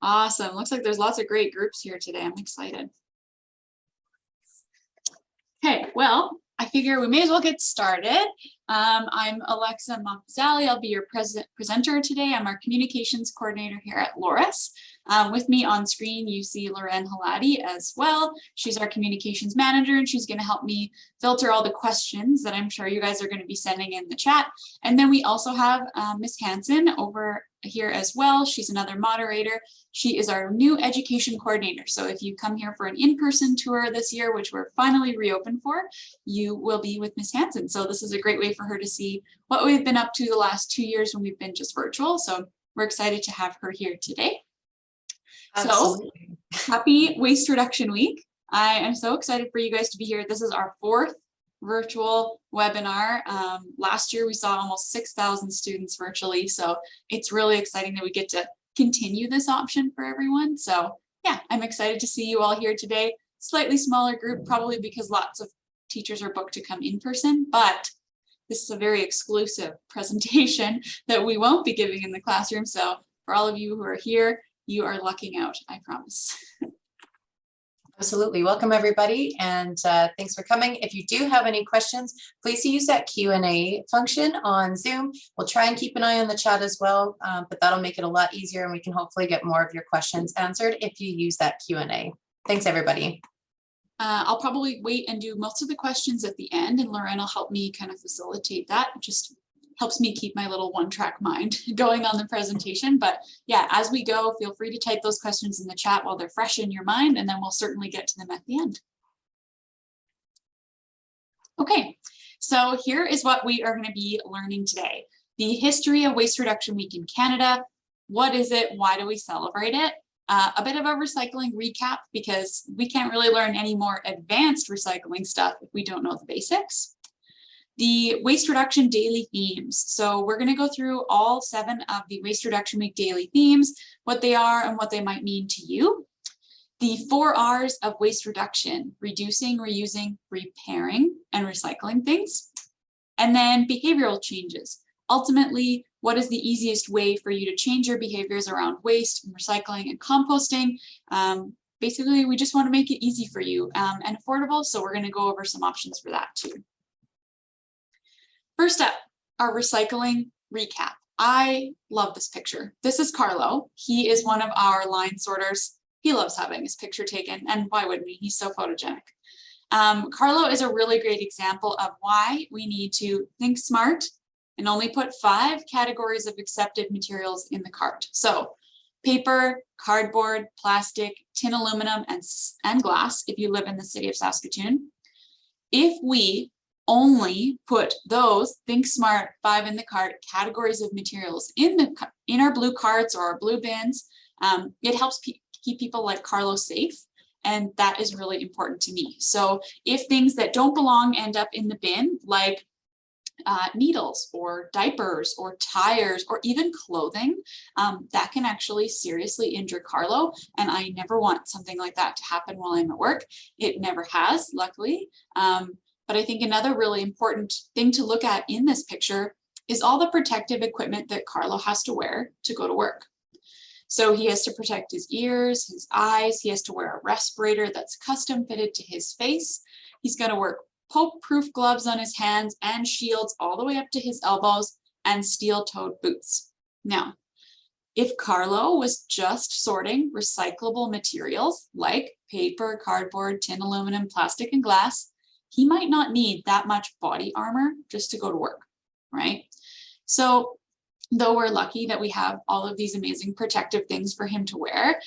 Awesome. Looks like there's lots of great groups here today. I'm excited. Okay, well, I figure we may as well get started. I'm Alexa Maffezali. I'll be your presenter today. I'm our communications coordinator here at Loras. With me on screen, you see Loren Haladi as well. She's our communications manager, and she's going to help me filter all the questions that I'm sure you guys are going to be sending in the chat. And then we also have Ms. Hanson over here as well. She's another moderator. She is our new education coordinator. So if you come here for an in-person tour this year, which we're finally reopened for, you will be with Ms. Hanson. So this is a great way for her to see what we've been up to the last 2 years when we've been just virtual. So we're excited to have her here today. Absolutely. So happy Waste Reduction Week. I am so excited for you guys to be here. This is our 4th virtual webinar. Last year we saw almost 6,000 students virtually. So it's really exciting that we get to continue this option for everyone. So yeah, I'm excited to see you all here today. Slightly smaller group, probably because lots of teachers are booked to come in person, but this is a very exclusive presentation that we won't be giving in the classroom. So for all of you who are here, you are lucking out, I promise. Absolutely. Welcome, everybody, and thanks for coming. If you do have any questions, please use that Q&A function on Zoom. We'll try and keep an eye on the chat as well, but that'll make it a lot easier, and we can hopefully get more of your questions answered if you use that Q&A. Thanks, everybody. I'll probably wait and do most of the questions at the end, and Loren will help me kind of facilitate that. Just helps me keep my little one-track mind going on the presentation. But yeah, as we go, feel free to type those questions in the chat while they're fresh in your mind, and then we'll certainly get to them at the end. Okay, so here is what we are going to be learning today. The history of Waste Reduction Week in Canada. What is it? Why do we celebrate it? A bit of a recycling recap, because we can't really learn any more advanced recycling stuff if we don't know the basics. The Waste Reduction daily themes. So we're going to go through all 7 of the Waste Reduction Week daily themes, what they are and what they might mean to you. The 4 R's of waste reduction: reducing, reusing, repairing, and recycling things. And then behavioral changes. Ultimately, what is the easiest way for you to change your behaviors around waste and recycling and composting? Basically, we just want to make it easy for you and affordable. So we're going to go over some options for that too. First up, our recycling recap. I love this picture. This is Carlo. He is one of our line sorters. He loves having his picture taken, and why wouldn't he? He's so photogenic. Carlo is a really great example of why we need to think smart and only put 5 categories of accepted materials in the cart. So paper, cardboard, plastic, tin aluminum, and glass, if you live in the city of Saskatoon. If we only put those think smart 5 in the cart categories of materials in our blue carts or our blue bins, it helps keep people like Carlo safe, and that is really important to me. So if things that don't belong end up in the bin, like needles or diapers or tires or even clothing, that can actually seriously injure Carlo, and I never want something like that to happen while I'm at work. It never has, luckily. But I think another really important thing to look at in this picture is all the protective equipment that Carlo has to wear to go to work. So he has to protect his ears, his eyes. He has to wear a respirator that's custom fitted to his face. He's got to wear poke-proof gloves on his hands and shields all the way up to his elbows and steel-toed boots. Now, if Carlo was just sorting recyclable materials like paper, cardboard, tin, aluminum, plastic, and glass, he might not need that much body armor just to go to work, right? So though we're lucky that we have all of these amazing protective things for him to wear,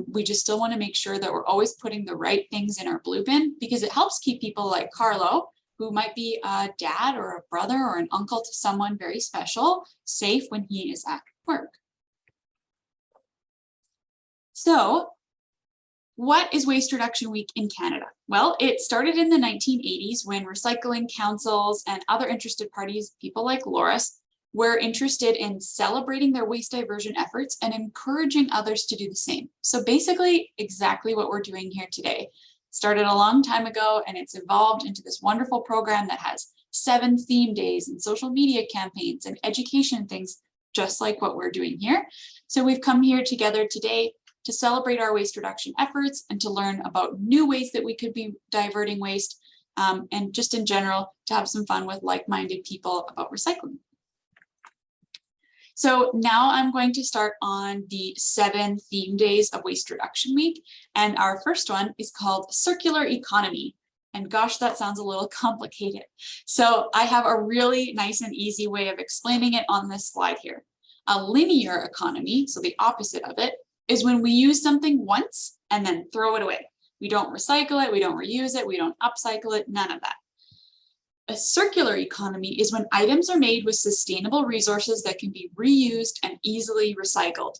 we just still want to make sure that we're always putting the right things in our blue bin, because it helps keep people like Carlo, who might be a dad or a brother or an uncle to someone very special, safe when he is at work. So what is Waste Reduction Week in Canada? Well, it started in the 1980s when recycling councils and other interested parties, people like Loras, were interested in celebrating their waste diversion efforts and encouraging others to do the same. So basically, exactly what we're doing here today. Started a long time ago, and it's evolved into this wonderful program that has 7 theme days and social media campaigns and education things, just like what we're doing here. So we've come here together today to celebrate our waste reduction efforts and to learn about new ways that we could be diverting waste, and just in general, to have some fun with like-minded people about recycling. So now I'm going to start on the 7 theme days of Waste Reduction Week. And our first one is called Circular Economy. And gosh, that sounds a little complicated. So I have a really nice and easy way of explaining it on this slide here. A linear economy, so the opposite of it, is when we use something once and then throw it away. We don't recycle it, we don't reuse it, we don't upcycle it, none of that. A circular economy is when items are made with sustainable resources that can be reused and easily recycled.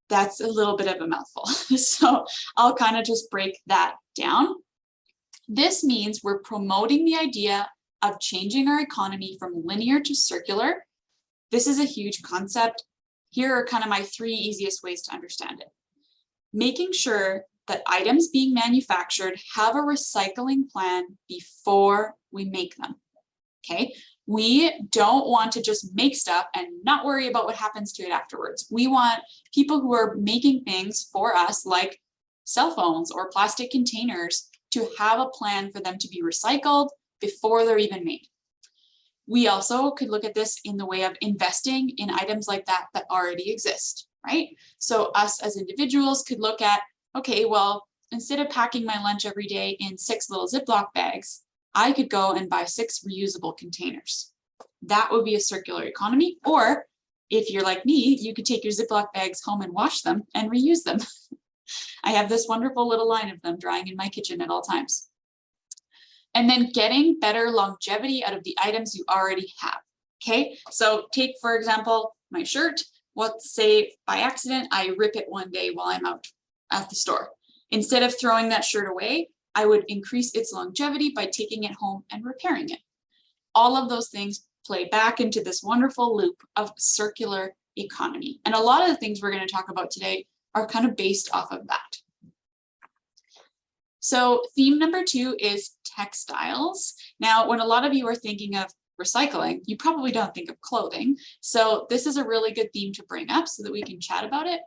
That's a little bit of a mouthful. So I'll kind of just break that down. This means we're promoting the idea of changing our economy from linear to circular. This is a huge concept. Here are kind of my 3 easiest ways to understand it. Making sure that items being manufactured have a recycling plan before we make them, okay? We don't want to just make stuff and not worry about what happens to it afterwards. We want people who are making things for us, like cell phones or plastic containers, to have a plan for them to be recycled before they're even made. We also could look at this in the way of investing in items like that that already exist, right? So us as individuals could look at, okay, well, instead of packing my lunch every day in 6 little Ziploc bags, I could go and buy 6 reusable containers. That would be a circular economy. Or if you're like me, you could take your Ziploc bags home and wash them and reuse them. I have this wonderful little line of them drying in my kitchen at all times. And then getting better longevity out of the items you already have. Okay, so take, for example, my shirt. Let's say by accident, I rip it one day while I'm out at the store. Instead of throwing that shirt away, I would increase its longevity by taking it home and repairing it. All of those things play back into this wonderful loop of circular economy. And a lot of the things we're going to talk about today are kind of based off of that. So theme number 2 is textiles. Now, when a lot of you are thinking of recycling, you probably don't think of clothing. So this is a really good theme to bring up so that we can chat about it.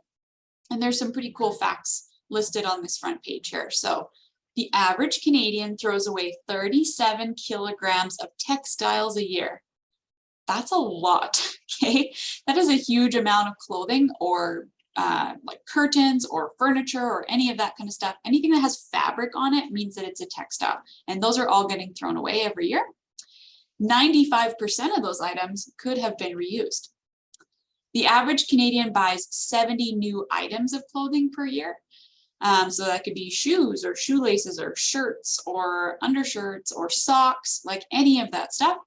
And there's some pretty cool facts listed on this front page here. So the average Canadian throws away 37 kilograms of textiles a year. That's a lot, okay? That is a huge amount of clothing or like curtains or furniture or any of that kind of stuff. Anything that has fabric on it means that it's a textile. And those are all getting thrown away every year. 95% of those items could have been reused. The average Canadian buys 70 new items of clothing per year. So that could be shoes or shoelaces or shirts or undershirts or socks, like any of that stuff.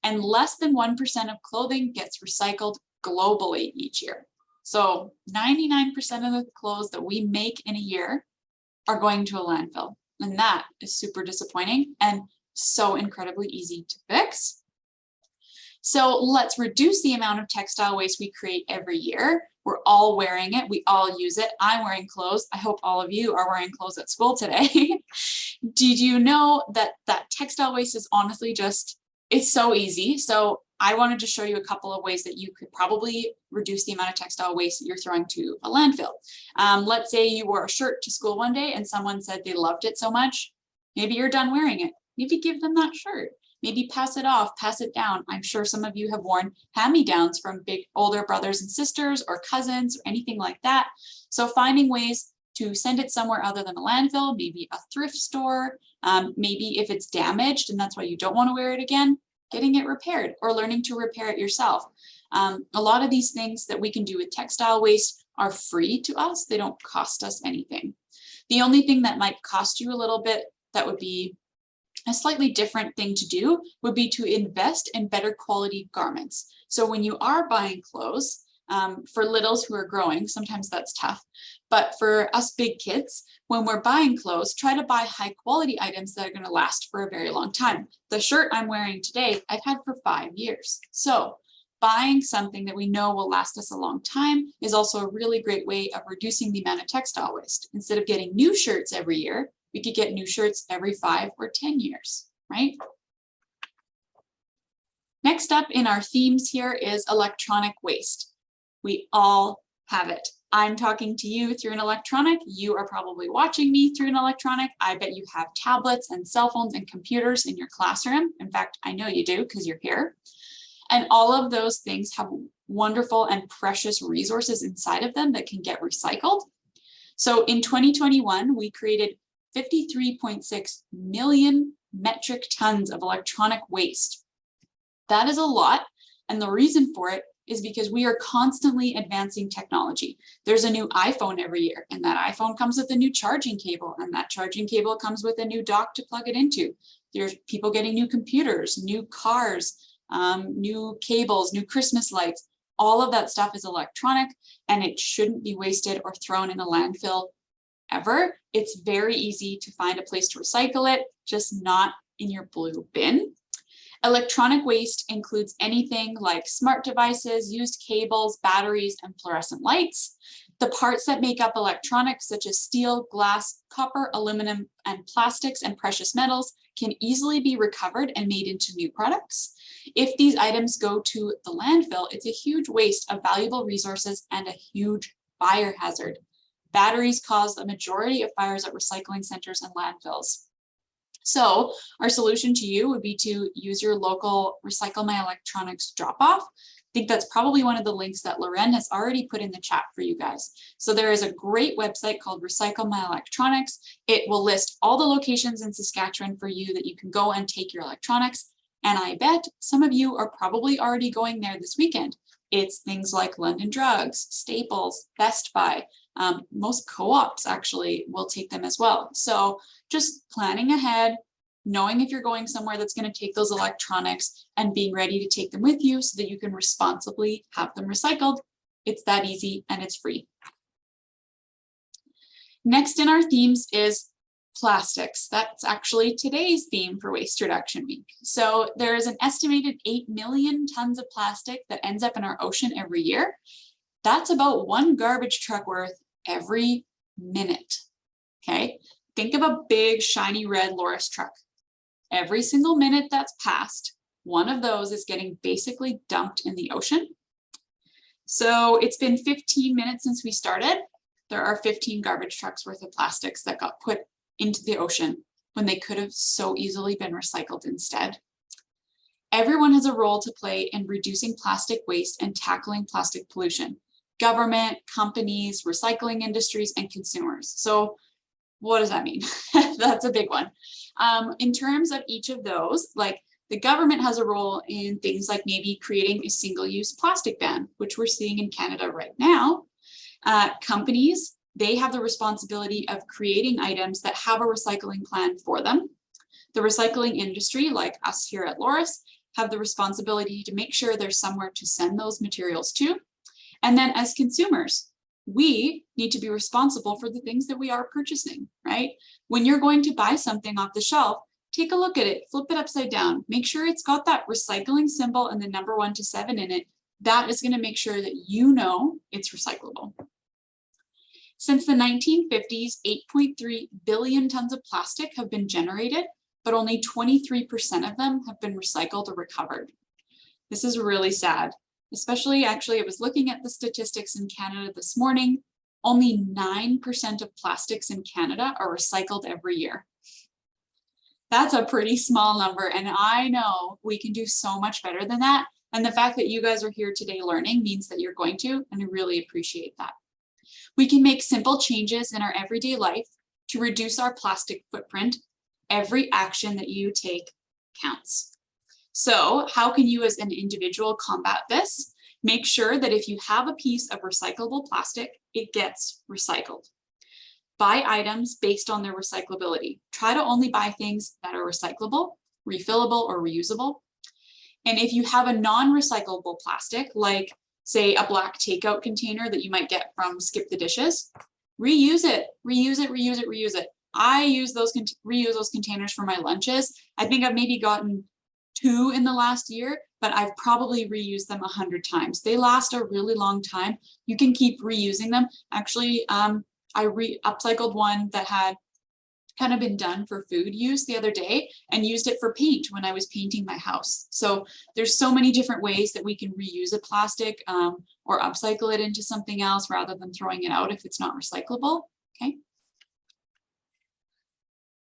And less than 1% of clothing gets recycled globally each year. So 99% of the clothes that we make in a year are going to a landfill. And that is super disappointing and so incredibly easy to fix. So let's reduce the amount of textile waste we create every year. We're all wearing it. We all use it. I'm wearing clothes. I hope all of you are wearing clothes at school today. Did you know that textile waste is honestly just, it's so easy. So I wanted to show you a couple of ways that you could probably reduce the amount of textile waste that you're throwing to a landfill. Let's say you wore a shirt to school one day and someone said they loved it so much. Maybe you're done wearing it. Maybe give them that shirt. Maybe pass it off, pass it down. I'm sure some of you have worn hand-me-downs from big older brothers and sisters or cousins or anything like that. So finding ways to send it somewhere other than a landfill, maybe a thrift store, maybe if it's damaged and that's why you don't want to wear it again, getting it repaired or learning to repair it yourself. A lot of these things that we can do with textile waste are free to us. They don't cost us anything. The only thing that might cost you a little bit that would be a slightly different thing to do would be to invest in better quality garments. So when you are buying clothes, for littles who are growing, sometimes that's tough. But for us big kids, when we're buying clothes, try to buy high quality items that are going to last for a very long time. The shirt I'm wearing today, I've had for 5 years. So buying something that we know will last us a long time is also a really great way of reducing the amount of textile waste. Instead of getting new shirts every year, we could get new shirts every 5 or 10 years, right? Next up in our themes here is electronic waste. We all have it. I'm talking to you through an electronic. You are probably watching me through an electronic. I bet you have tablets and cell phones and computers in your classroom. In fact, I know you do because you're here. And all of those things have wonderful and precious resources inside of them that can get recycled. So in 2021, we created 53.6 million metric tons of electronic waste. That is a lot. And the reason for it is because we are constantly advancing technology. There's a new iPhone every year, and that iPhone comes with a new charging cable, and that charging cable comes with a new dock to plug it into. There's people getting new computers, new cars, new cables, new Christmas lights. All of that stuff is electronic, and it shouldn't be wasted or thrown in a landfill ever. It's very easy to find a place to recycle it, just not in your blue bin. Electronic waste includes anything like smart devices, used cables, batteries, and fluorescent lights. The parts that make up electronics, such as steel, glass, copper, aluminum, and plastics and precious metals, can easily be recovered and made into new products. If these items go to the landfill, it's a huge waste of valuable resources and a huge fire hazard. Batteries cause the majority of fires at recycling centers and landfills. So our solution to you would be to use your local Recycle My Electronics drop-off. I think that's probably one of the links that Loren has already put in the chat for you guys. So there is a great website called Recycle My Electronics. It will list all the locations in Saskatchewan for you that you can go and take your electronics. And I bet some of you are probably already going there this weekend. It's things like London Drugs, Staples, Best Buy. Most co-ops actually will take them as well. So just planning ahead, knowing if you're going somewhere that's going to take those electronics and being ready to take them with you so that you can responsibly have them recycled. It's that easy and it's free. Next in our themes is plastics. That's actually today's theme for Waste Reduction Week. So there is an estimated 8 million tons of plastic that ends up in our ocean every year. That's about one garbage truck worth every minute. Okay, think of a big shiny red Loris truck. Every single minute that's passed, one of those is getting basically dumped in the ocean. So it's been 15 minutes since we started. There are 15 garbage trucks worth of plastics that got put into the ocean when they could have so easily been recycled instead. Everyone has a role to play in reducing plastic waste and tackling plastic pollution. Government, companies, recycling industries, and consumers. So what does that mean? That's a big one. In terms of each of those, like the government has a role in things like maybe creating a single-use plastic ban, which we're seeing in Canada right now. Companies, they have the responsibility of creating items that have a recycling plan for them. The recycling industry, like us here at Loris, have the responsibility to make sure there's somewhere to send those materials to. And then as consumers, we need to be responsible for the things that we are purchasing, right? When you're going to buy something off the shelf, take a look at it, flip it upside down, make sure it's got that recycling symbol and the number 1 to 7 in it. That is going to make sure that you know it's recyclable. Since the 1950s, 8.3 billion tons of plastic have been generated, but only 23% of them have been recycled or recovered. This is really sad, especially actually I was looking at the statistics in Canada this morning. Only 9% of plastics in Canada are recycled every year. That's a pretty small number, and I know we can do so much better than that. And the fact that you guys are here today learning means that you're going to, and I really appreciate that. We can make simple changes in our everyday life to reduce our plastic footprint. Every action that you take counts. So how can you as an individual combat this? Make sure that if you have a piece of recyclable plastic, it gets recycled. Buy items based on their recyclability. Try to only buy things that are recyclable, refillable, or reusable. And if you have a non-recyclable plastic, like say a black takeout container that you might get from Skip the Dishes, reuse it, reuse it, reuse it, reuse it. I reuse those containers for my lunches. I think I've maybe gotten 2 in the last year, but I've probably reused them 100 times. They last a really long time. You can keep reusing them. Actually, I upcycled one that had kind of been done for food use the other day and used it for paint when I was painting my house. So there's so many different ways that we can reuse a plastic or upcycle it into something else rather than throwing it out if it's not recyclable. Okay.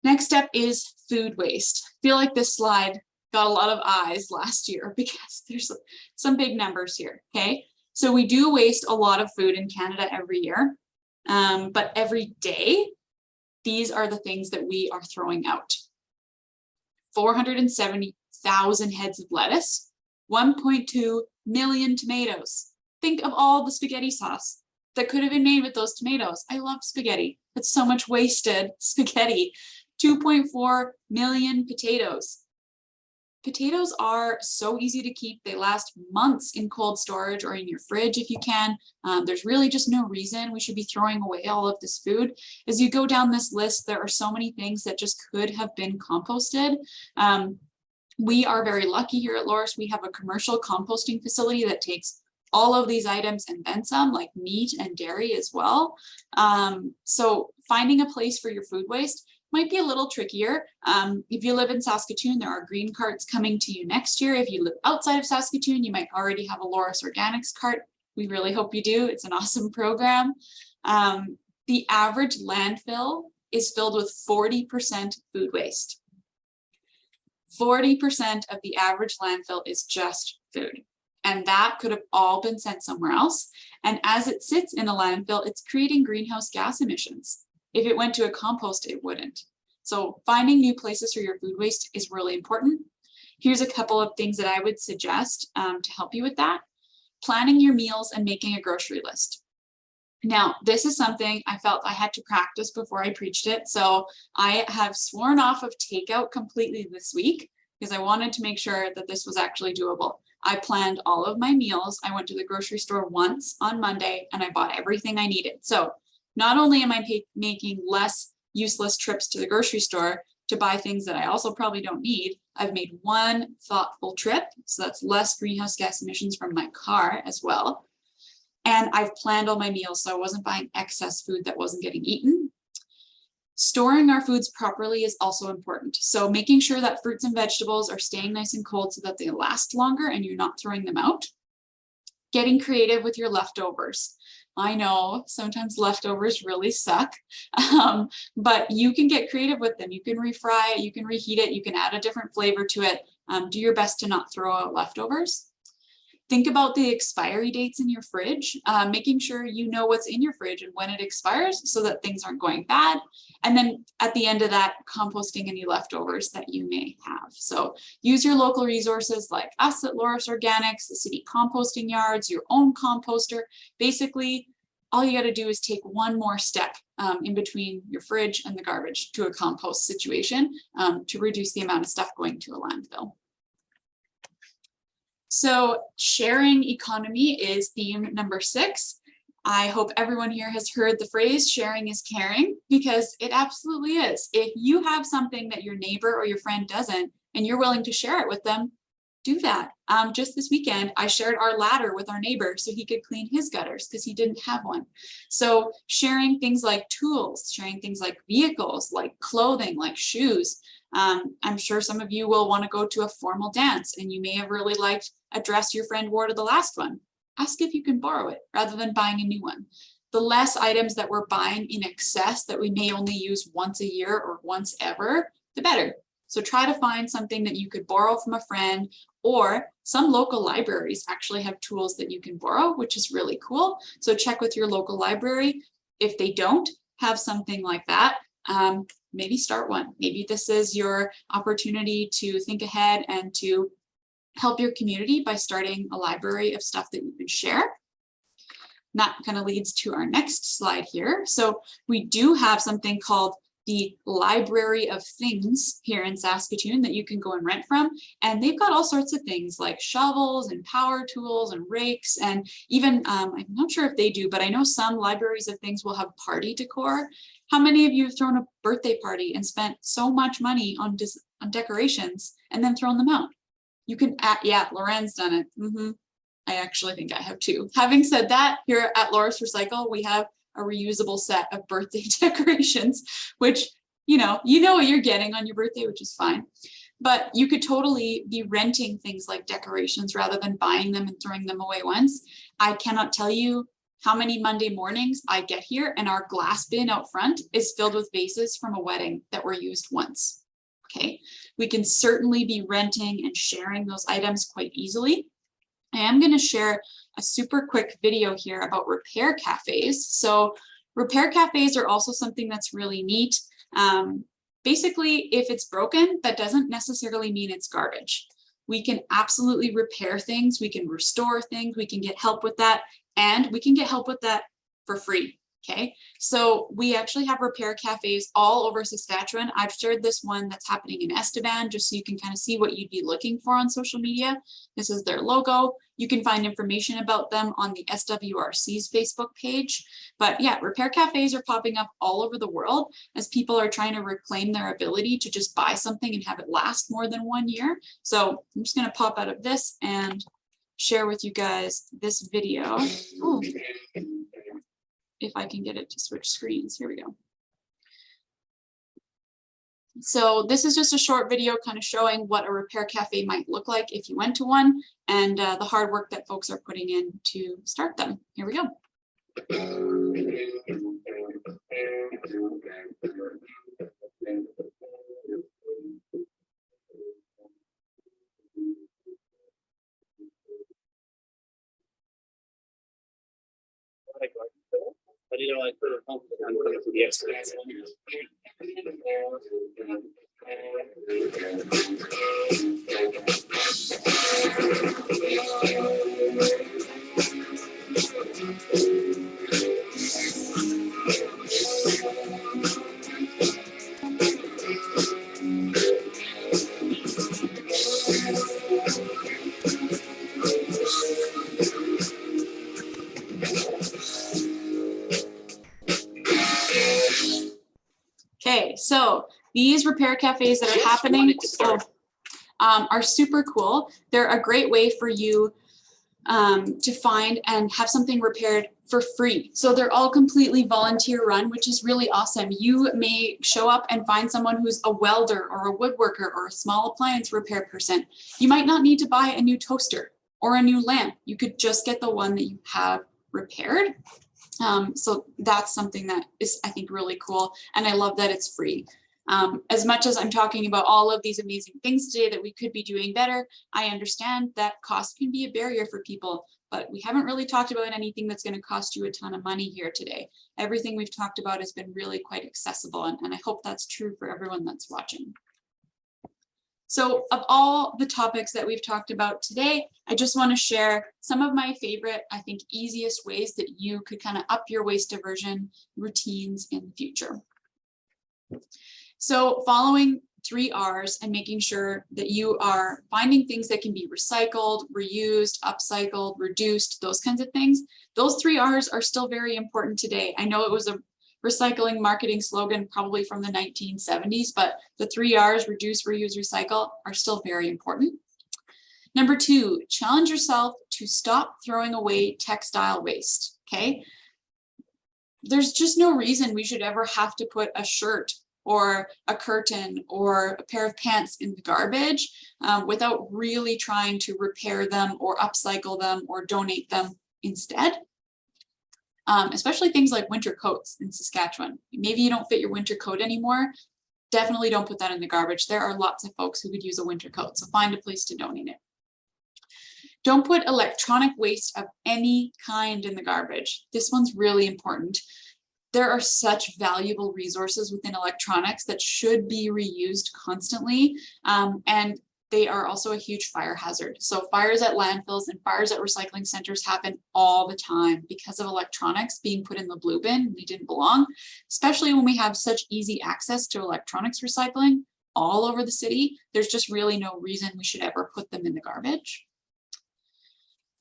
Next step is food waste. I feel like this slide got a lot of eyes last year because there's some big numbers here. Okay. So we do waste a lot of food in Canada every year, but every day, these are the things that we are throwing out. 470,000 heads of lettuce, 1.2 million tomatoes. Think of all the spaghetti sauce that could have been made with those tomatoes. I love spaghetti. It's so much wasted spaghetti. 2.4 million potatoes. Potatoes are so easy to keep. They last months in cold storage or in your fridge if you can. There's really just no reason we should be throwing away all of this food. As you go down this list, there are so many things that just could have been composted. We are very lucky here at Loras. We have a commercial composting facility that takes all of these items and then some, like meat and dairy as well. So finding a place for your food waste might be a little trickier. If you live in Saskatoon, there are green carts coming to you next year. If you live outside of Saskatoon, you might already have a Loras Organics cart. We really hope you do. It's an awesome program. The average landfill is filled with 40% food waste. 40% of the average landfill is just food. And that could have all been sent somewhere else. And as it sits in a landfill, it's creating greenhouse gas emissions. If it went to a compost, it wouldn't. So finding new places for your food waste is really important. Here's a couple of things that I would suggest to help you with that. Planning your meals and making a grocery list. Now, this is something I felt I had to practice before I preached it. So I have sworn off of takeout completely this week because I wanted to make sure that this was actually doable. I planned all of my meals. I went to the grocery store once on Monday and I bought everything I needed. So not only am I making less useless trips to the grocery store to buy things that I also probably don't need, I've made one thoughtful trip. So that's less greenhouse gas emissions from my car as well. And I've planned all my meals, so I wasn't buying excess food that wasn't getting eaten. Storing our foods properly is also important. So making sure that fruits and vegetables are staying nice and cold so that they last longer and you're not throwing them out. Getting creative with your leftovers. I know sometimes leftovers really suck, but you can get creative with them. You can refry it, you can reheat it, you can add a different flavor to it. Do your best to not throw out leftovers. Think about the expiry dates in your fridge, making sure you know what's in your fridge and when it expires so that things aren't going bad. And then at the end of that, composting any leftovers that you may have. So use your local resources like us at Loras Organics, the city composting yards, your own composter. Basically, all you got to do is take one more step in between your fridge and the garbage to a compost situation to reduce the amount of stuff going to a landfill. So sharing economy is theme number 6. I hope everyone here has heard the phrase sharing is caring, because it absolutely is. If you have something that your neighbor or your friend doesn't, and you're willing to share it with them, do that. Just this weekend, I shared our ladder with our neighbor so he could clean his gutters because he didn't have one. So sharing things like tools, sharing things like vehicles, like clothing, like shoes. I'm sure some of you will want to go to a formal dance and you may have really liked a dress your friend wore to the last one. Ask if you can borrow it rather than buying a new one. The less items that we're buying in excess that we may only use once a year or once ever, the better. So try to find something that you could borrow from a friend, or some local libraries actually have tools that you can borrow, which is really cool. So check with your local library. If they don't have something like that, maybe start one. Maybe this is your opportunity to think ahead and to help your community by starting a library of stuff that you can share. And that kind of leads to our next slide here. So we do have something called the Library of Things here in Saskatoon that you can go and rent from. And they've got all sorts of things like shovels and power tools and rakes. And even, I'm not sure if they do, but I know some libraries of things will have party decor. How many of you have thrown a birthday party and spent so much money on decorations and then thrown them out? You can, yeah, Loren's done it. I actually think I have too. Having said that, here at Loras Recycle, we have a reusable set of birthday decorations, which, you know what you're getting on your birthday, which is fine. But you could totally be renting things like decorations rather than buying them and throwing them away once. I cannot tell you how many Monday mornings I get here and our glass bin out front is filled with vases from a wedding that were used once. Okay, we can certainly be renting and sharing those items quite easily. I am going to share a super quick video here about repair cafes. So repair cafes are also something that's really neat. Basically, if it's broken, that doesn't necessarily mean it's garbage. We can absolutely repair things. We can restore things. We can get help with that. And we can get help with that for free. Okay, so we actually have repair cafes all over Saskatchewan. I've shared this one that's happening in Estevan, just so you can kind of see what you'd be looking for on social media. This is their logo. You can find information about them on the SWRC's Facebook page. But yeah, repair cafes are popping up all over the world as people are trying to reclaim their ability to just buy something and have it last more than 1 year. So I'm just going to pop out of this and share with you guys this video. Ooh. If I can get it to switch screens. Here we go. So this is just a short video kind of showing what a repair cafe might look like if you went to one, and the hard work that folks are putting in to start them. Here we go. But you know, I put it home to the experience. Okay, so these repair cafes that are happening are super cool. They're a great way for you to find and have something repaired for free. So they're all completely volunteer run, which is really awesome. You may show up and find someone who's a welder or a woodworker or a small appliance repair person. You might not need to buy a new toaster or a new lamp. You could just get the one that you have repaired. So that's something that is, I think, really cool. And I love that it's free. As much as I'm talking about all of these amazing things today that we could be doing better, I understand that cost can be a barrier for people, but we haven't really talked about anything that's going to cost you a ton of money here today. Everything we've talked about has been really quite accessible, and I hope that's true for everyone that's watching. So of all the topics that we've talked about today, I just want to share some of my favorite, I think, easiest ways that you could kind of up your waste diversion routines in the future. So following 3 R's and making sure that you are finding things that can be recycled, reused, upcycled, reduced, those kinds of things. Those 3 R's are still very important today. I know it was a recycling marketing slogan probably from the 1970s, but the 3 R's, reduce, reuse, recycle, are still very important. Number 2, challenge yourself to stop throwing away textile waste, okay? There's just no reason we should ever have to put a shirt or a curtain or a pair of pants in the garbage without really trying to repair them or upcycle them or donate them instead. Especially things like winter coats in Saskatchewan. Maybe you don't fit your winter coat anymore. Definitely don't put that in the garbage. There are lots of folks who could use a winter coat, so find a place to donate it. Don't put electronic waste of any kind in the garbage. This one's really important. There are such valuable resources within electronics that should be reused constantly, and they are also a huge fire hazard. So fires at landfills and fires at recycling centers happen all the time because of electronics being put in the blue bin. They didn't belong, especially when we have such easy access to electronics recycling all over the city. There's just really no reason we should ever put them in the garbage.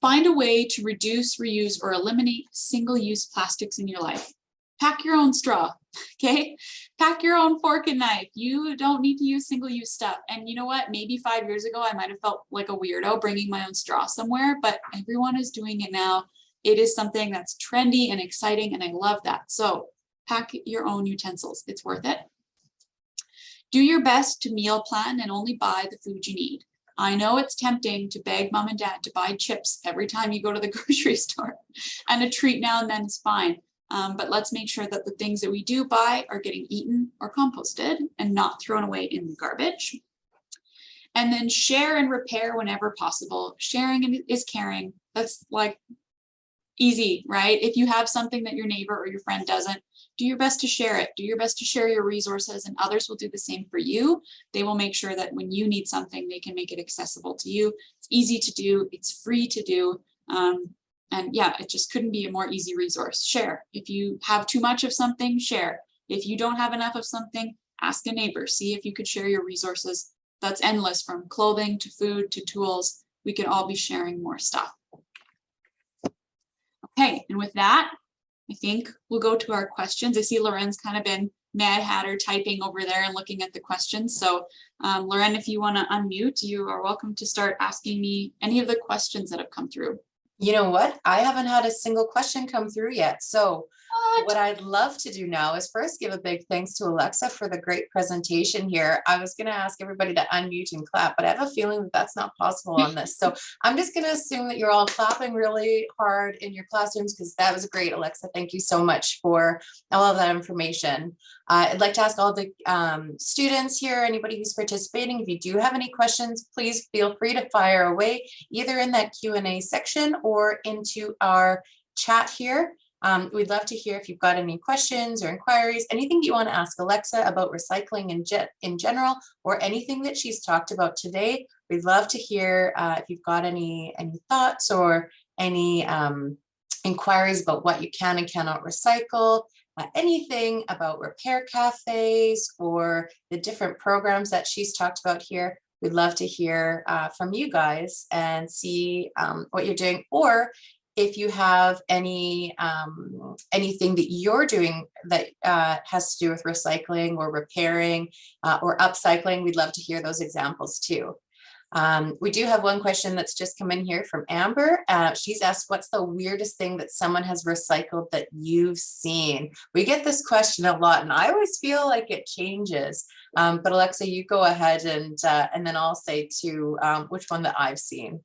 Find a way to reduce, reuse, or eliminate single-use plastics in your life. Pack your own straw, okay? Pack your own fork and knife. You don't need to use single-use stuff. And you know what? Maybe 5 years ago, I might have felt like a weirdo bringing my own straw somewhere, but everyone is doing it now. It is something that's trendy and exciting, and I love that. So pack your own utensils. It's worth it. Do your best to meal plan and only buy the food you need. I know it's tempting to beg mom and dad to buy chips every time you go to the grocery store, and a treat now and then is fine. But let's make sure that the things that we do buy are getting eaten or composted and not thrown away in the garbage. And then share and repair whenever possible. Sharing is caring. That's like easy, right? If you have something that your neighbor or your friend doesn't, do your best to share it. Do your best to share your resources, and others will do the same for you. They will make sure that when you need something, they can make it accessible to you. It's easy to do. It's free to do. And yeah, it just couldn't be a more easy resource. Share. If you have too much of something, share. If you don't have enough of something, ask a neighbor. See if you could share your resources. That's endless, from clothing to food to tools. We can all be sharing more stuff. Okay, and with that, I think we'll go to our questions. I see Loren's kind of been Mad Hatter typing over there and looking at the questions. So Loren, if you want to unmute, you are welcome to start asking me any of the questions that have come through. You know what? I haven't had a single question come through yet. So what I'd love to do now is first give a big thanks to Alexa for the great presentation here. I was going to ask everybody to unmute and clap, but I have a feeling that that's not possible on this. So I'm just going to assume that you're all clapping really hard in your classrooms, because that was great, Alexa. Thank you so much for all of that information. I'd like to ask all the students here, anybody who's participating, if you do have any questions, please feel free to fire away, either in that Q&A section or into our chat here. We'd love to hear if you've got any questions or inquiries, anything you want to ask Alexa about recycling in general, or anything that she's talked about today. We'd love to hear if you've got any thoughts or any inquiries about what you can and cannot recycle, anything about repair cafes or the different programs that she's talked about here. We'd love to hear from you guys and see what you're doing, or if you have any anything that you're doing that has to do with recycling or repairing or upcycling. We'd love to hear those examples too. We do have one question that's just come in here from Amber. She's asked, what's the weirdest thing that someone has recycled that you've seen? We get this question a lot, and I always feel like it changes. But Alexa, you go ahead, and then I'll say too which one that I've seen.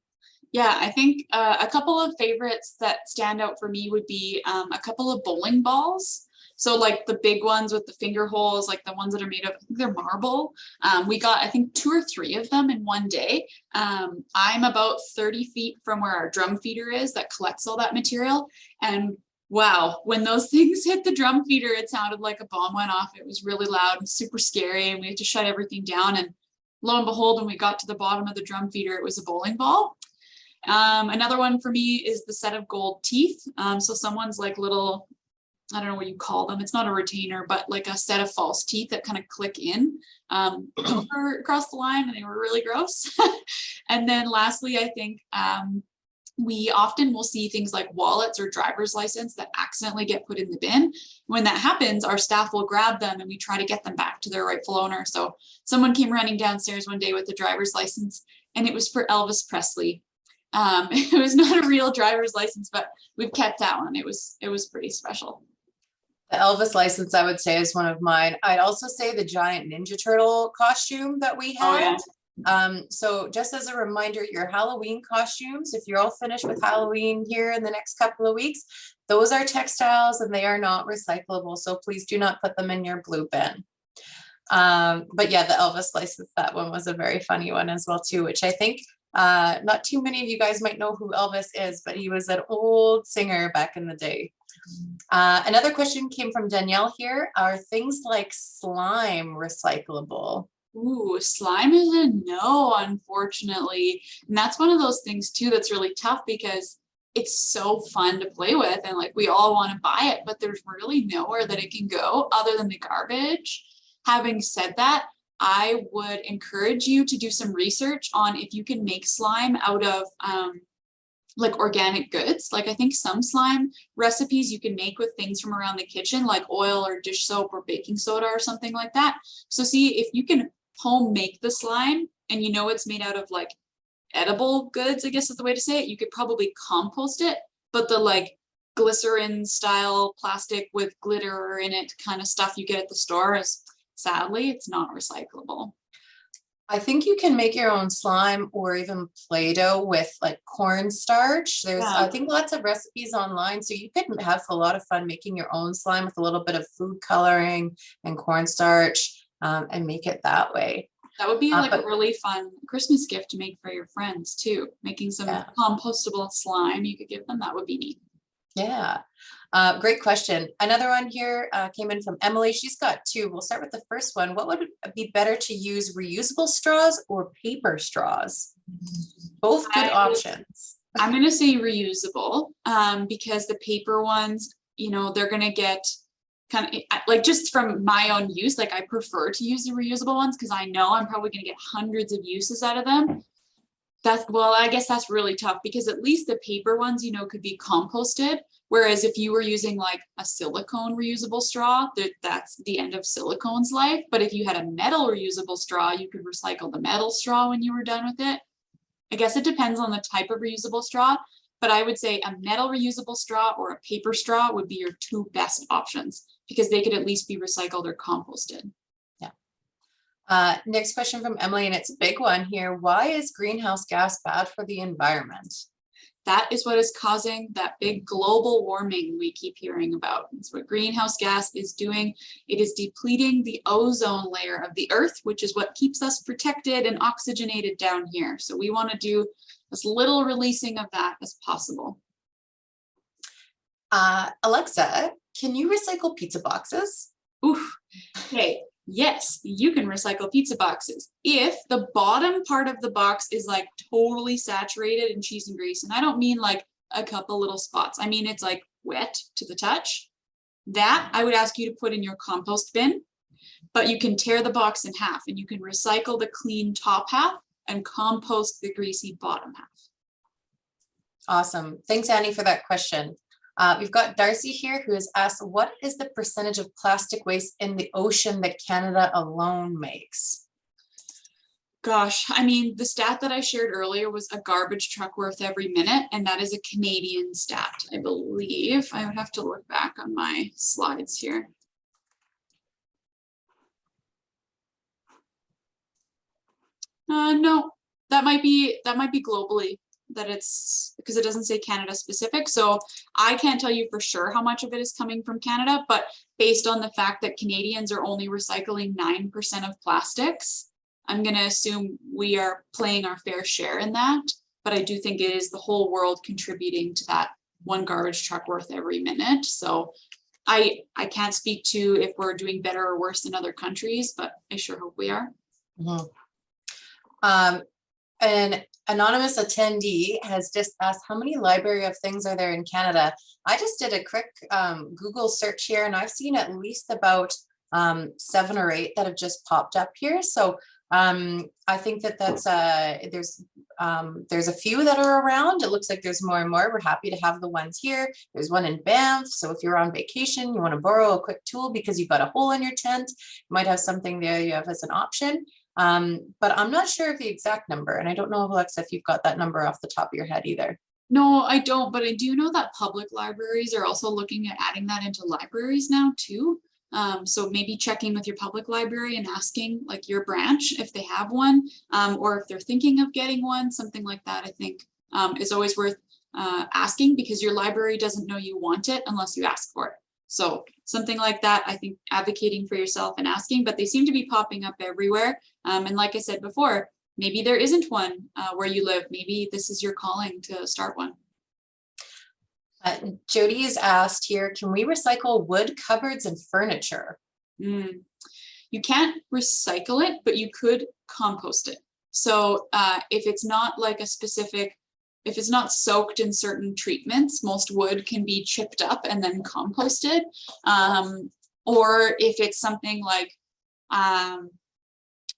Yeah, I think a couple of favorites that stand out for me would be a couple of bowling balls. So like the big ones with the finger holes, like the ones that are made of, I think they're marble. We got, I think, 2 or 3 of them in one day. I'm about 30 feet from where our drum feeder is that collects all that material. And wow, when those things hit the drum feeder, it sounded like a bomb went off. It was really loud and super scary, and we had to shut everything down. And lo and behold, when we got to the bottom of the drum feeder, it was a bowling ball. Another one for me is the set of gold teeth. So someone's like little, I don't know what you call them. It's not a retainer, but like a set of false teeth that kind of click in across the line, and they were really gross. And then lastly, I think we often will see things like wallets or driver's license that accidentally get put in the bin. When that happens, our staff will grab them and we try to get them back to their rightful owner. So someone came running downstairs one day with a driver's license, and it was for Elvis Presley. It was not a real driver's license, but we've kept that one. It was pretty special. The Elvis license, I would say, is one of mine. I'd also say the giant Ninja Turtle costume that we had. Oh, yeah. So just as a reminder, your Halloween costumes, if you're all finished with Halloween here in the next couple of weeks, those are textiles and they are not recyclable. So please do not put them in your blue bin. But yeah, the Elvis license, that one was a very funny one as well too, which I think not too many of you guys might know who Elvis is, but he was an old singer back in the day. Another question came from Danielle here. Are things like slime recyclable? Ooh, slime is a no, unfortunately. And that's one of those things too that's really tough, because it's so fun to play with and like we all want to buy it, but there's really nowhere that it can go other than the garbage. Having said that, I would encourage you to do some research on if you can make slime out of like organic goods. Like I think some slime recipes you can make with things from around the kitchen, like oil or dish soap or baking soda or something like that. So see if you can home make the slime and you know it's made out of like edible goods, I guess is the way to say it. You could probably compost it, but the like glycerin style plastic with glitter in it kind of stuff you get at the store is sadly, it's not recyclable. I think you can make your own slime or even Play-Doh with like cornstarch. There's, I Yeah. think, lots of recipes online, so you could have a lot of fun making your own slime with a little bit of food coloring and cornstarch, and make it that way. That would be like a But really fun Christmas gift to make for your friends too. Making some Yeah. compostable slime you could give them. That would be neat. yeah, great question. Another one here came in from Emily. She's got two. We'll start with the first one. What would be better to use, reusable straws or paper straws? Both good options. I'm gonna say reusable, because the paper ones, you know, they're gonna get kind of like, just from my own use, like I prefer to use the reusable ones because I know I'm probably gonna get hundreds of uses out of them. Well, I guess that's really tough because at least the paper ones, you know, could be composted. Whereas if you were using like a silicone reusable straw, that's the end of silicone's life. But if you had a metal reusable straw, you could recycle the metal straw when you were done with it. I guess it depends on the type of reusable straw, but I would say a metal reusable straw or a paper straw would be your two best options because they could at least be recycled or composted. Next question from Emily, and it's a big one here. Why is greenhouse gas bad for the environment? That is what is causing that big global warming we keep hearing about. It's what greenhouse gas is doing. It is depleting the ozone layer of the earth, which is what keeps us protected and oxygenated down here. So we want to do as little releasing of that as possible. Alexa, can you recycle pizza boxes? Oof. Okay. Yes, you can recycle pizza boxes if the bottom part of the box is like totally saturated in cheese and grease. And I don't mean like a couple little spots. I mean, it's like wet to the touch. That I would ask you to put in your compost bin, but you can tear the box in half and you can recycle the clean top half and compost the greasy bottom half. Awesome. Thanks, Annie, for that question. We've got Darcy here who has asked, what is the percentage of plastic waste in the ocean that Canada alone makes? Gosh, I mean, the stat that I shared earlier was a garbage truck worth every minute, and that is a Canadian stat, I believe. I would have to look back on my slides here. No, that might be globally. That it's because it doesn't say Canada specific. So I can't tell you for sure how much of it is coming from Canada, but based on the fact that Canadians are only recycling 9% of plastics, I'm going to assume we are playing our fair share in that. But I do think it is the whole world contributing to that one garbage truck worth every minute. So I can't speak to if we're doing better or worse than other countries, but I sure hope we are. Mm-hmm. An anonymous attendee has just asked, how many library of things are there in Canada? I just did a quick Google search here and I've seen at least about 7 or 8 that have just popped up here. So I think that's there's a few that are around. It looks like there's more and more. We're happy to have the ones here. There's one in Banff. So if you're on vacation, you want to borrow a quick tool because you've got a hole in your tent, you might have something there you have as an option. But I'm not sure of the exact number. And I don't know, Alexa, if you've got that number off the top of your head either. No, I don't, but I do know that public libraries are also looking at adding that into libraries now too. So maybe checking with your public library and asking like your branch if they have one, or if they're thinking of getting one, something like that, I think is always worth asking because your library doesn't know you want it unless you ask for it. So something like that, I think advocating for yourself and asking, but they seem to be popping up everywhere. And like I said before, maybe there isn't one where you live. Maybe this is your calling to start one. Jody is asked here, can we recycle wood cupboards and furniture? You can't recycle it, but you could compost it. So if it's not like a specific, if it's not soaked in certain treatments, most wood can be chipped up and then composted. Or if it's something like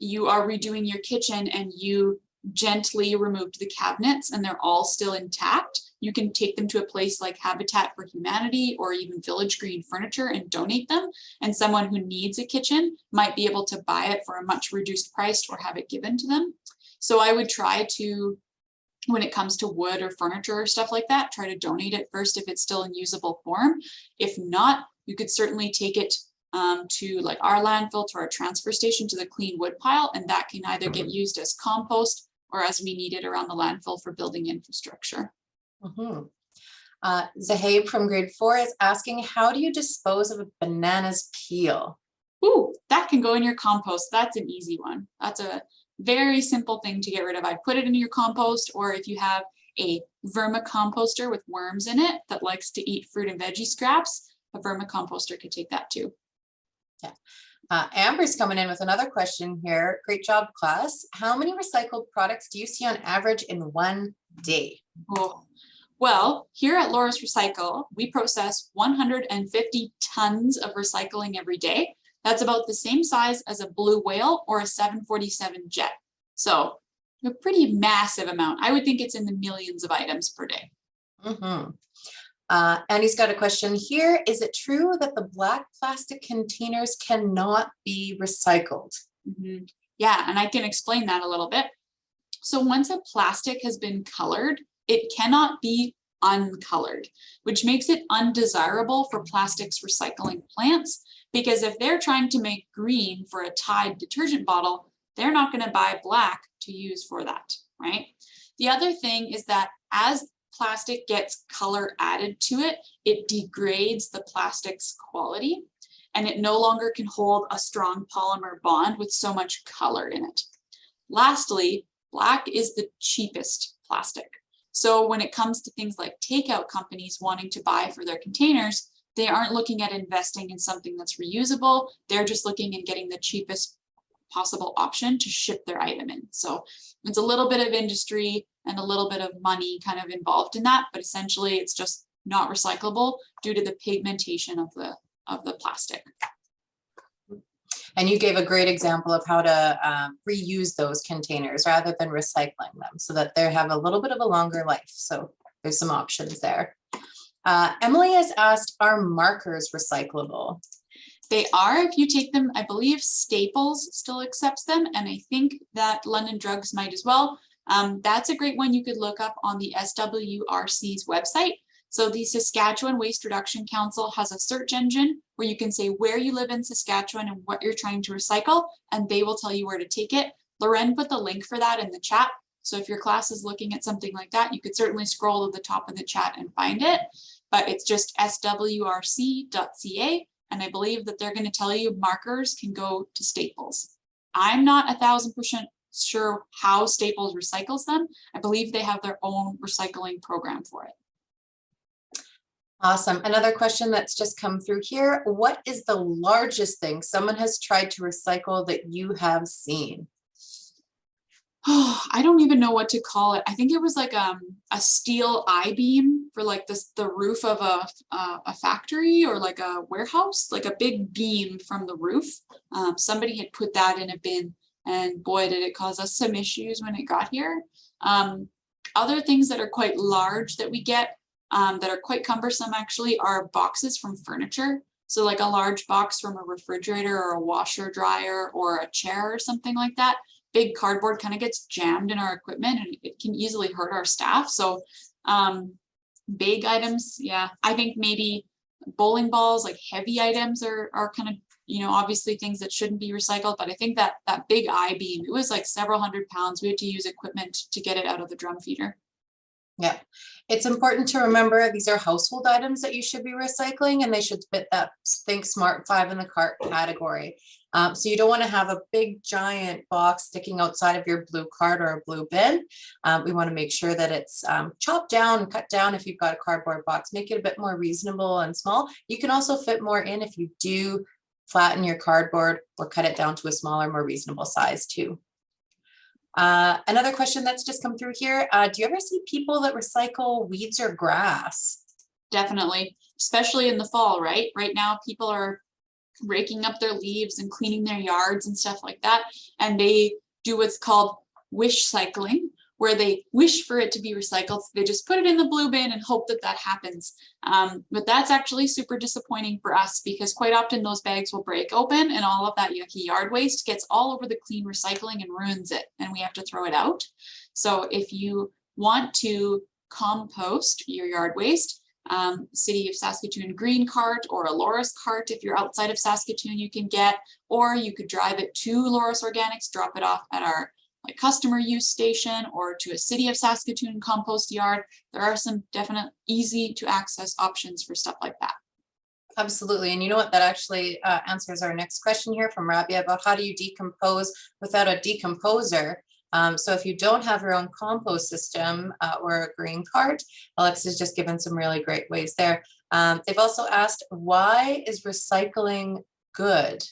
you are redoing your kitchen and you gently removed the cabinets and they're all still intact, you can take them to a place like Habitat for Humanity or even Village Green Furniture and donate them. And someone who needs a kitchen might be able to buy it for a much reduced price or have it given to them. So I would try to, when it comes to wood or furniture or stuff like that, try to donate it first if it's still in usable form. If not, you could certainly take it to like our landfill, to our transfer station, to the clean wood pile, and that can either get used as compost or as we need it around the landfill for building infrastructure. Mhm. Zahab from grade 4 is asking, how do you dispose of a banana's peel? Ooh, that can go in your compost. That's an easy one. That's a very simple thing to get rid of. I'd put it in your compost, or if you have a vermicomposter with worms in it that likes to eat fruit and veggie scraps, a vermicomposter could take that too. Amber's coming in with another question here. Great job, class. How many recycled products do you see on average in one day? Oh. Well, here at Laura's Recycle, we process 150 tons of recycling every day. That's about the same size as a blue whale or a 747 jet. So a pretty massive amount. I would think it's in the millions of items per day. Mm-hmm. Annie's got a question here. Is it true that the black plastic containers cannot be recycled? Mhm. Yeah, and I can explain that a little bit. So once a plastic has been colored, it cannot be uncolored, which makes it undesirable for plastics recycling plants, because if they're trying to make green for a Tide detergent bottle, they're not going to buy black to use for that, right? The other thing is that as plastic gets color added to it, it degrades the plastic's quality, and it no longer can hold a strong polymer bond with so much color in it. Lastly, black is the cheapest plastic. So when it comes to things like takeout companies wanting to buy for their containers, they aren't looking at investing in something that's reusable. They're just looking at getting the cheapest possible option to ship their item in. So it's a little bit of industry and a little bit of money kind of involved in that, but essentially it's just not recyclable due to the pigmentation of the plastic. And you gave a great example of how to reuse those containers rather than recycling them so that they have a little bit of a longer life. So there's some options there. Emily has asked, are markers recyclable? They are, if you take them. I believe Staples still accepts them, and I think that London Drugs might as well. That's a great one you could look up on the SWRC's website. So the Saskatchewan Waste Reduction Council has a search engine where you can say where you live in Saskatchewan and what you're trying to recycle, and they will tell you where to take it. Loren put the link for that in the chat. So if your class is looking at something like that, you could certainly scroll to the top of the chat and find it, but it's just swrc.ca. And I believe that they're going to tell you markers can go to Staples. I'm not 1000% sure how Staples recycles them. I believe they have their own recycling program for it. Awesome. Another question that's just come through here. What is the largest thing someone has tried to recycle that you have seen? Oh, I don't even know what to call it. I think it was like a steel I-beam for like the roof of a factory or like a warehouse, like a big beam from the roof. Somebody had put that in a bin, and boy, did it cause us some issues when it got here. Other things that are quite large that we get that are quite cumbersome actually are boxes from furniture. So like a large box from a refrigerator or a washer dryer or a chair or something like that. Big cardboard kind of gets jammed in our equipment and it can easily hurt our staff. So big items, yeah, I think maybe bowling balls, like heavy items are kind of, you know, obviously things that shouldn't be recycled. But I think that big I-beam, it was like several hundred pounds. We had to use equipment to get it out of the drum feeder. Yeah, it's important to remember these are household items that you should be recycling, and they should fit that Think Smart 5 in the cart category. So you don't want to have a big giant box sticking outside of your blue cart or a blue bin. We want to make sure that it's chopped down, cut down if you've got a cardboard box, make it a bit more reasonable and small. You can also fit more in if you do flatten your cardboard or cut it down to a smaller, more reasonable size too. Another question that's just come through here. Do you ever see people that recycle weeds or grass? Definitely, especially in the fall, right? Right now, people are raking up their leaves and cleaning their yards and stuff like that. And they do what's called wish cycling, where they wish for it to be recycled. So they just put it in the blue bin and hope that that happens. But that's actually super disappointing for us because quite often those bags will break open and all of that yucky yard waste gets all over the clean recycling and ruins it, and we have to throw it out. So if you want to compost your yard waste, City of Saskatoon green cart or a Loris cart. If you're outside of Saskatoon, you can get, or you could drive it to Loris Organics, drop it off at our like customer use station or to a City of Saskatoon compost yard. There are some definite easy to access options for stuff like that. Absolutely. And you know what? That actually answers our next question here from Rabia about how do you decompose without a decomposer? So if you don't have your own compost system or a green cart, Alex has just given some really great ways there. They've also asked, why is recycling good?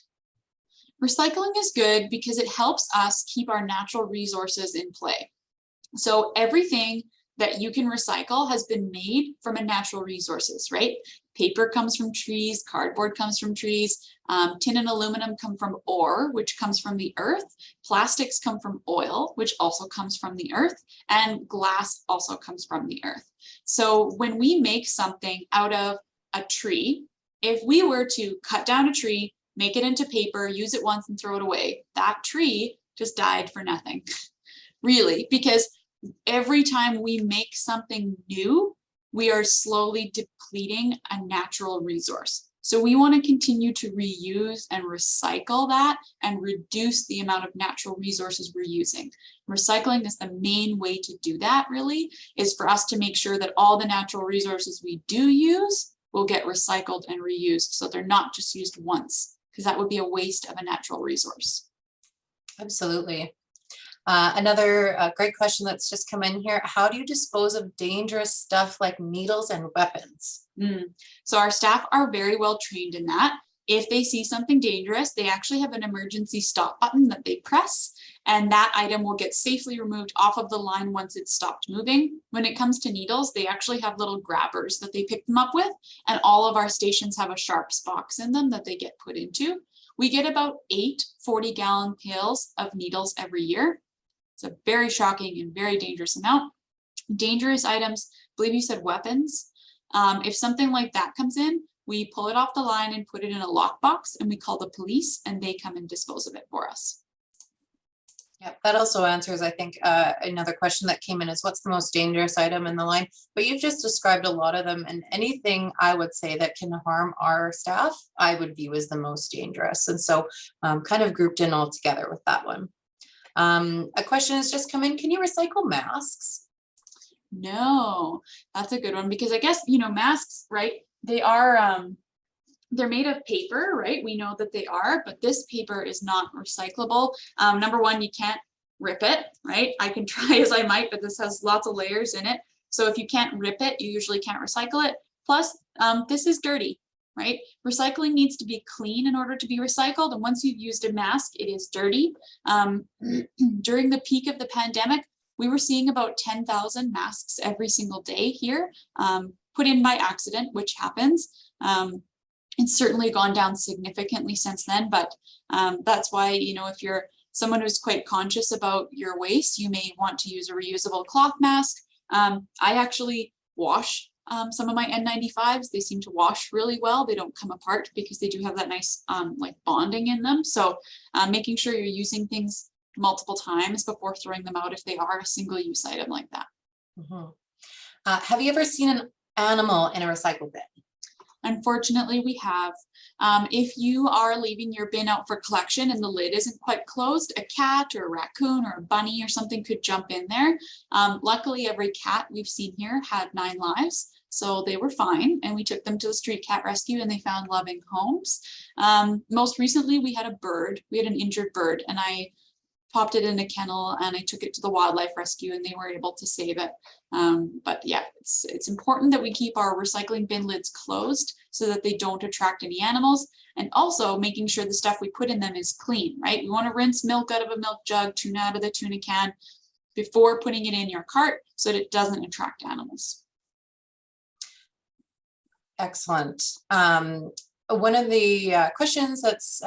Recycling is good because it helps us keep our natural resources in play. So everything that you can recycle has been made from a natural resources, right? Paper comes from trees, cardboard comes from trees, tin and aluminum come from ore, which comes from the earth. Plastics come from oil, which also comes from the earth, and glass also comes from the earth. So when we make something out of a tree, if we were to cut down a tree, make it into paper, use it once and throw it away, that tree just died for nothing, really, because every time we make something new, we are slowly depleting a natural resource. So we want to continue to reuse and recycle that and reduce the amount of natural resources we're using. Recycling is the main way to do that, really, is for us to make sure that all the natural resources we do use will get recycled and reused, so they're not just used once, because that would be a waste of a natural resource. Absolutely. Another great question that's just come in here. How do you dispose of dangerous stuff like needles and weapons? So our staff are very well trained in that. If they see something dangerous, they actually have an emergency stop button that they press, and that item will get safely removed off of the line once it's stopped moving. When it comes to needles, they actually have little grabbers that they pick them up with, and all of our stations have a sharps box in them that they get put into. We get about 8 40-gallon pails of needles every year. It's a very shocking and very dangerous amount. Dangerous items, I believe you said weapons. If something like that comes in, we pull it off the line and put it in a lockbox, and we call the police and they come and dispose of it for us. Yeah, that also answers, I think, another question that came in is what's the most dangerous item in the line? But you've just described a lot of them, and anything I would say that can harm our staff, I would view as the most dangerous. And so kind of grouped in all together with that one. A question has just come in. Can you recycle masks? No, that's a good one, because I guess, you know, masks, right? They are, they're made of paper, right? We know that they are, but this paper is not recyclable. Number one, you can't rip it, right? I can try as I might, but this has lots of layers in it. So if you can't rip it, you usually can't recycle it. Plus, this is dirty, right? Recycling needs to be clean in order to be recycled. And once you've used a mask, it is dirty. During the peak of the pandemic, we were seeing about 10,000 masks every single day here, put in by accident, which happens. It's certainly gone down significantly since then, but that's why, you know, if you're someone who's quite conscious about your waste, you may want to use a reusable cloth mask. I actually wash some of my N95s. They seem to wash really well. They don't come apart because they do have that nice like bonding in them. So making sure you're using things multiple times before throwing them out if they are a single use item like that. Have you ever seen an animal in a recycle bin? Unfortunately, we have. If you are leaving your bin out for collection and the lid isn't quite closed, a cat or a raccoon or a bunny or something could jump in there. Luckily, every cat we've seen here had 9 lives, so they were fine, and we took them to the street cat rescue and they found loving homes. Most recently, we had a bird. We had an injured bird, and I popped it in a kennel and I took it to the wildlife rescue and they were able to save it. But yeah, it's important that we keep our recycling bin lids closed so that they don't attract any animals, and also making sure the stuff we put in them is clean, right? We want to rinse milk out of a milk jug, tuna out of the tuna can before putting it in your cart so that it doesn't attract animals. Excellent. One of the questions that's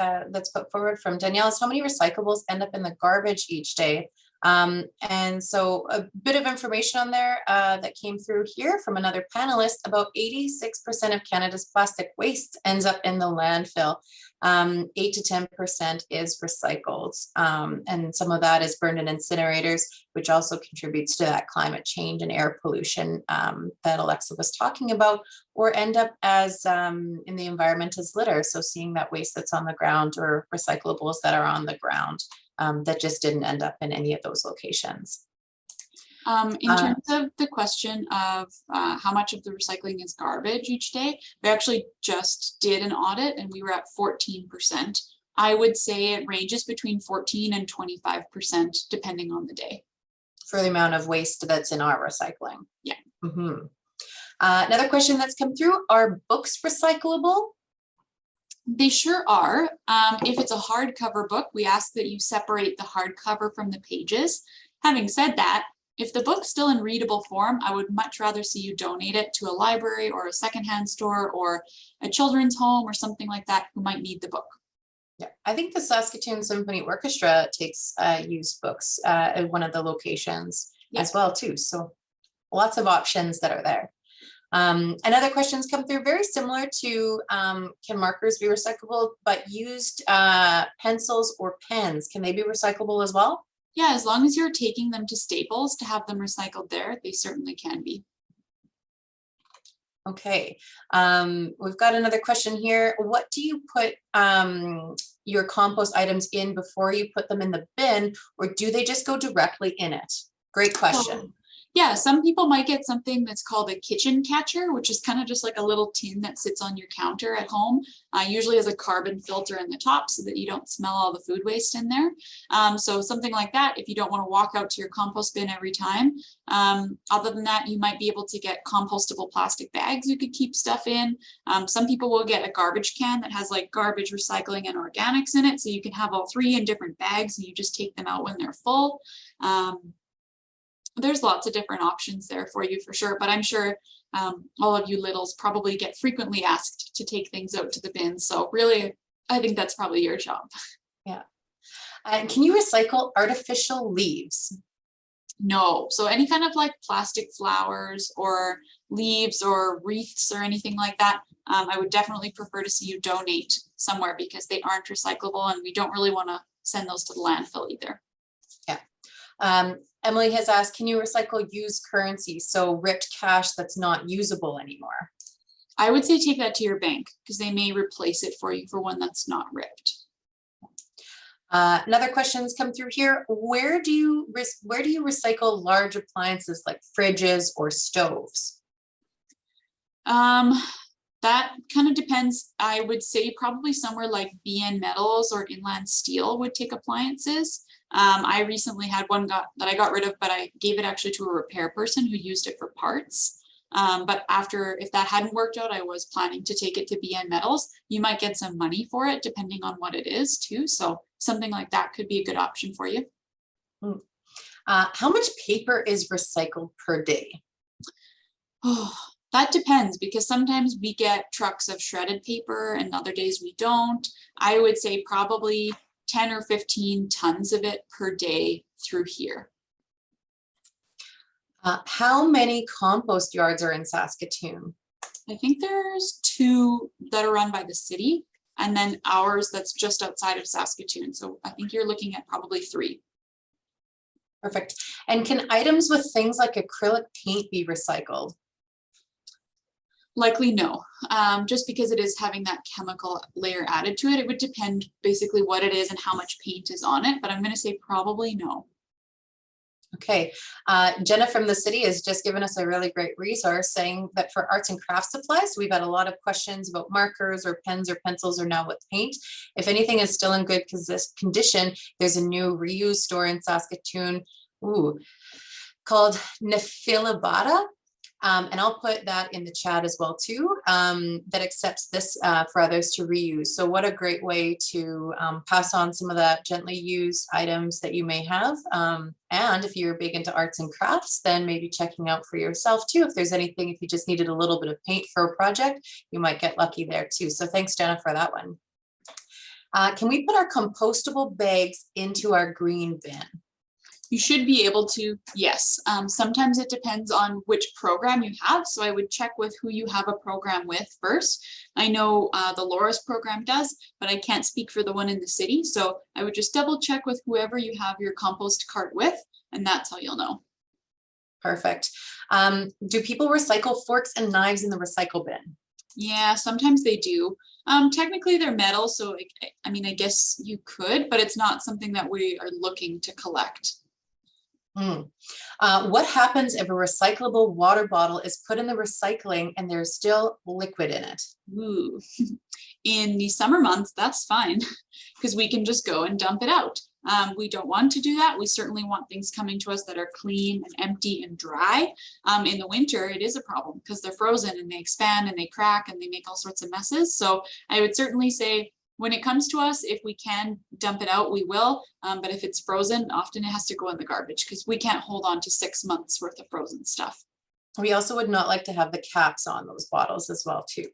put forward from Danielle is how many recyclables end up in the garbage each day? And so a bit of information on there that came through here from another panelist. About 86% of Canada's plastic waste ends up in the landfill. 8 to 10% is recycled. And some of that is burned in incinerators, which also contributes to that climate change and air pollution that Alexa was talking about, or end up as in the environment as litter. So seeing that waste that's on the ground or recyclables that are on the ground that just didn't end up in any of those locations. In terms of the question of how much of the recycling is garbage each day, we actually just did an audit and we were at 14%. I would say it ranges between 14 and 25% depending on the day. For the amount of waste that's in our recycling. Yeah. Another question that's come through, are books recyclable? They sure are. If it's a hardcover book, we ask that you separate the hardcover from the pages. Having said that, if the book's still in readable form, I would much rather see you donate it to a library or a secondhand store or a children's home or something like that who might need the book. Yeah, I think the Saskatoon Symphony Orchestra takes used books at one of the locations as well too. So lots of options that are there. And other questions come through very similar to can markers be recyclable, but used pencils or pens, can they be recyclable as well? Yeah, as long as you're taking them to Staples to have them recycled there, they certainly can be. Okay, we've got another question here. What do you put your compost items in before you put them in the bin, or do they just go directly in it? Great question. Yeah, some people might get something that's called a kitchen catcher, which is kind of just like a little tin that sits on your counter at home. Usually has a carbon filter in the top so that you don't smell all the food waste in there. So something like that, if you don't want to walk out to your compost bin every time. Other than that, you might be able to get compostable plastic bags you could keep stuff in. Some people will get a garbage can that has like garbage, recycling, and organics in it. So you can have all three in different bags and you just take them out when they're full. There's lots of different options there for you for sure, but I'm sure all of you littles probably get frequently asked to take things out to the bin. So really, I think that's probably your job. Yeah. And can you recycle artificial leaves? No. So any kind of like plastic flowers or leaves or wreaths or anything like that, I would definitely prefer to see you donate somewhere because they aren't recyclable and we don't really want to send those to the landfill either. Yeah. Emily has asked, can you recycle used currency? So ripped cash that's not usable anymore. I would say take that to your bank because they may replace it for you for one that's not ripped. Another question's come through here. Where do you recycle large appliances like fridges or stoves? That kind of depends. I would say probably somewhere like BN Metals or Inland Steel would take appliances. I recently had one that I got rid of, but I gave it actually to a repair person who used it for parts. But if that hadn't worked out, I was planning to take it to BN Metals. You might get some money for it depending on what it is too. So something like that could be a good option for you. How much paper is recycled per day? Oh, that depends because sometimes we get trucks of shredded paper and other days we don't. I would say probably 10 or 15 tons of it per day through here. How many compost yards are in Saskatoon? I think there's 2 that are run by the city and then ours that's just outside of Saskatoon. So I think you're looking at probably 3. Perfect. And can items with things like acrylic paint be recycled? Likely no, just because it is having that chemical layer added to it. It would depend basically what it is and how much paint is on it, but I'm going to say probably no. Okay, Jenna from the city has just given us a really great resource saying that for arts and crafts supplies, we've had a lot of questions about markers or pens or pencils or now with paint. If anything is still in good condition, there's a new reuse store in Saskatoon called Nefilibata. And I'll put that in the chat as well too, that accepts this for others to reuse. So what a great way to pass on some of that gently used items that you may have. And if you're big into arts and crafts, then maybe checking out for yourself too. If there's anything, if you just needed a little bit of paint for a project, you might get lucky there too. So thanks, Jenna, for that one. Can we put our compostable bags into our green bin? You should be able to, yes. Sometimes it depends on which program you have. So I would check with who you have a program with first. I know the Laura's program does, but I can't speak for the one in the city. So I would just double check with whoever you have your compost cart with, and that's how you'll know. Perfect. Do people recycle forks and knives in the recycle bin? Yeah, sometimes they do. Technically they're metal, so I mean, I guess you could, but it's not something that we are looking to collect. What happens if a recyclable water bottle is put in the recycling and there's still liquid in it? Ooh. In the summer months, that's fine, because we can just go and dump it out. We don't want to do that. We certainly want things coming to us that are clean and empty and dry. In the winter, it is a problem because they're frozen and they expand and they crack and they make all sorts of messes. So I would certainly say when it comes to us, if we can dump it out, we will. But if it's frozen, often it has to go in the garbage because we can't hold on to 6 months worth of frozen stuff. We also would not like to have the caps on those bottles as well, too.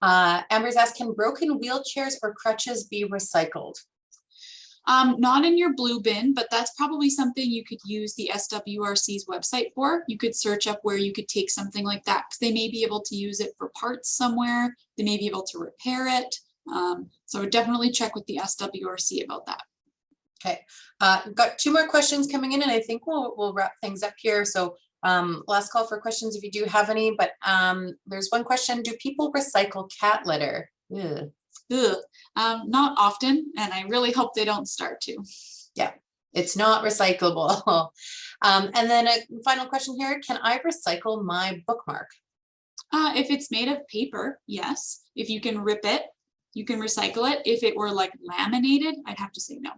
Amber's asked, can broken wheelchairs or crutches be recycled? Not in your blue bin, but that's probably something you could use the SWRC's website for. You could search up where you could take something like that because they may be able to use it for parts somewhere. They may be able to repair it. So I would definitely check with the SWRC about that. Okay, got 2 more questions coming in and I think we'll wrap things up here. So last call for questions if you do have any, but there's one question. Do people recycle cat litter? Ugh. Not often, and I really hope they don't start to. Yeah, it's not recyclable. And then a final question here. Can I recycle my bookmark? If it's made of paper, yes. If you can rip it, you can recycle it. If it were like laminated, I'd have to say no.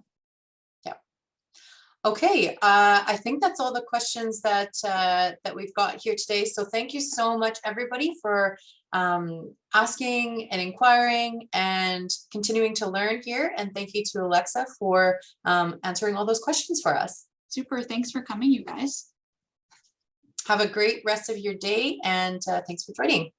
Okay, I think that's all the questions that that we've got here today. So thank you so much, everybody, for asking and inquiring and continuing to learn here. And thank you to Alexa for answering all those questions for us. Super, thanks for coming, you guys. Have a great rest of your day, and thanks for joining.